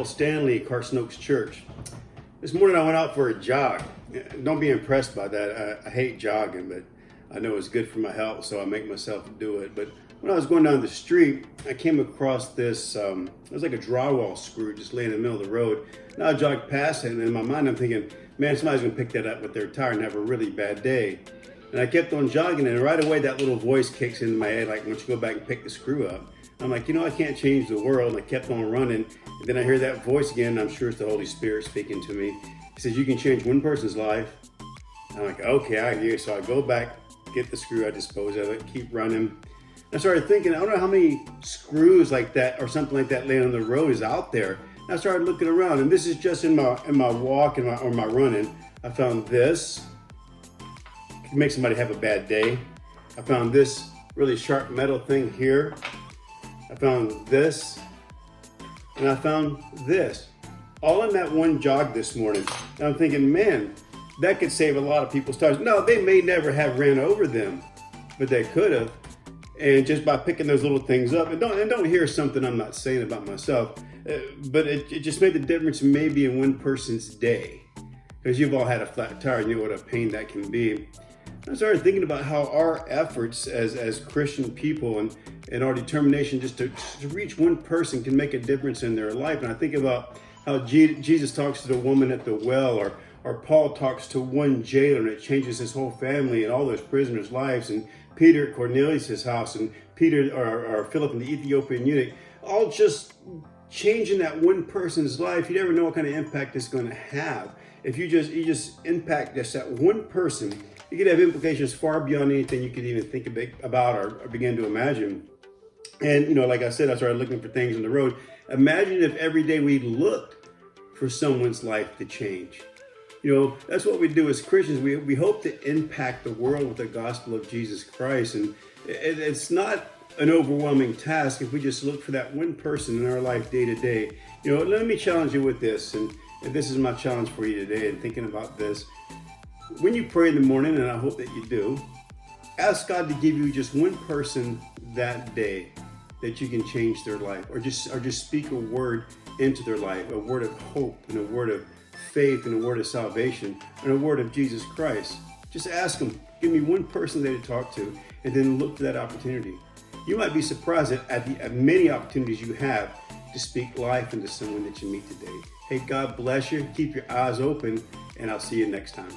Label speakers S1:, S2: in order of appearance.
S1: old Stanley, Carson Church. This morning I went out for a jog. Don't be impressed by that. I hate jogging, but I know it's good for my health, so I make myself do it. But when I was going down the street, I came across this, it was like a drywall screw just laying in the middle of the road. Now I jogged past it, and in my mind I'm thinking, man, somebody's gonna pick that up with their tire and have a really bad day. And I kept on jogging, and right away that little voice kicks into my head, like, why don't you go back and pick the screw up? I'm like, I can't change the world. And I kept on running. And then I hear that voice again. I'm sure it's the Holy Spirit speaking to me. He says, you can change one person's life. I'm like, okay, I hear you. So I go back, get the screw, I dispose of it, keep running. I started thinking, I don't know how many screws like that or something like that laying on the road is out there. And I started looking around, and this is just in my walk or my running. I found this. It can make somebody have a bad day. I found this really sharp metal thing here. I found this, and I found this, all in that one jog this morning. And I'm thinking, man, that could save a lot of people's tires. No, they may never have ran over them, but they could have. And just by picking those little things up, and don't hear something I'm not saying about myself, but it just made the difference maybe in one person's day, because you've all had a flat tire and you know what a pain that can be. I started thinking about how our efforts as Christian people and our determination just to reach one person can make a difference in their life. And I think about how Jesus talks to the woman at the well, or Paul talks to one jailer, and it changes his whole family and all those prisoners' lives. And Peter at Cornelius' house, and Peter or Philip and the Ethiopian eunuch, all just changing that one person's life. You never know what kind of impact it's going to have. If you just impact just that one person, it could have implications far beyond anything you could even think about or begin to imagine. And, like I said, I started looking for things on the road. Imagine if every day we looked for someone's life to change. That's what we do as Christians. We hope to impact the world with the gospel of Jesus Christ. And it's not an overwhelming task if we just look for that one person in our life day to day. Let me challenge you with this. And this is my challenge for you today, and thinking about this. When you pray in the morning, and I hope that you do, ask God to give you just one person that day that you can change their life, or just speak a word into their life, a word of hope and a word of faith and a word of salvation and a word of Jesus Christ. Just ask Him, give me one person that to talk to, and then look for that opportunity. You might be surprised at many opportunities you have to speak life into someone that you meet today. Hey, God bless you. Keep your eyes open, and I'll see you next time.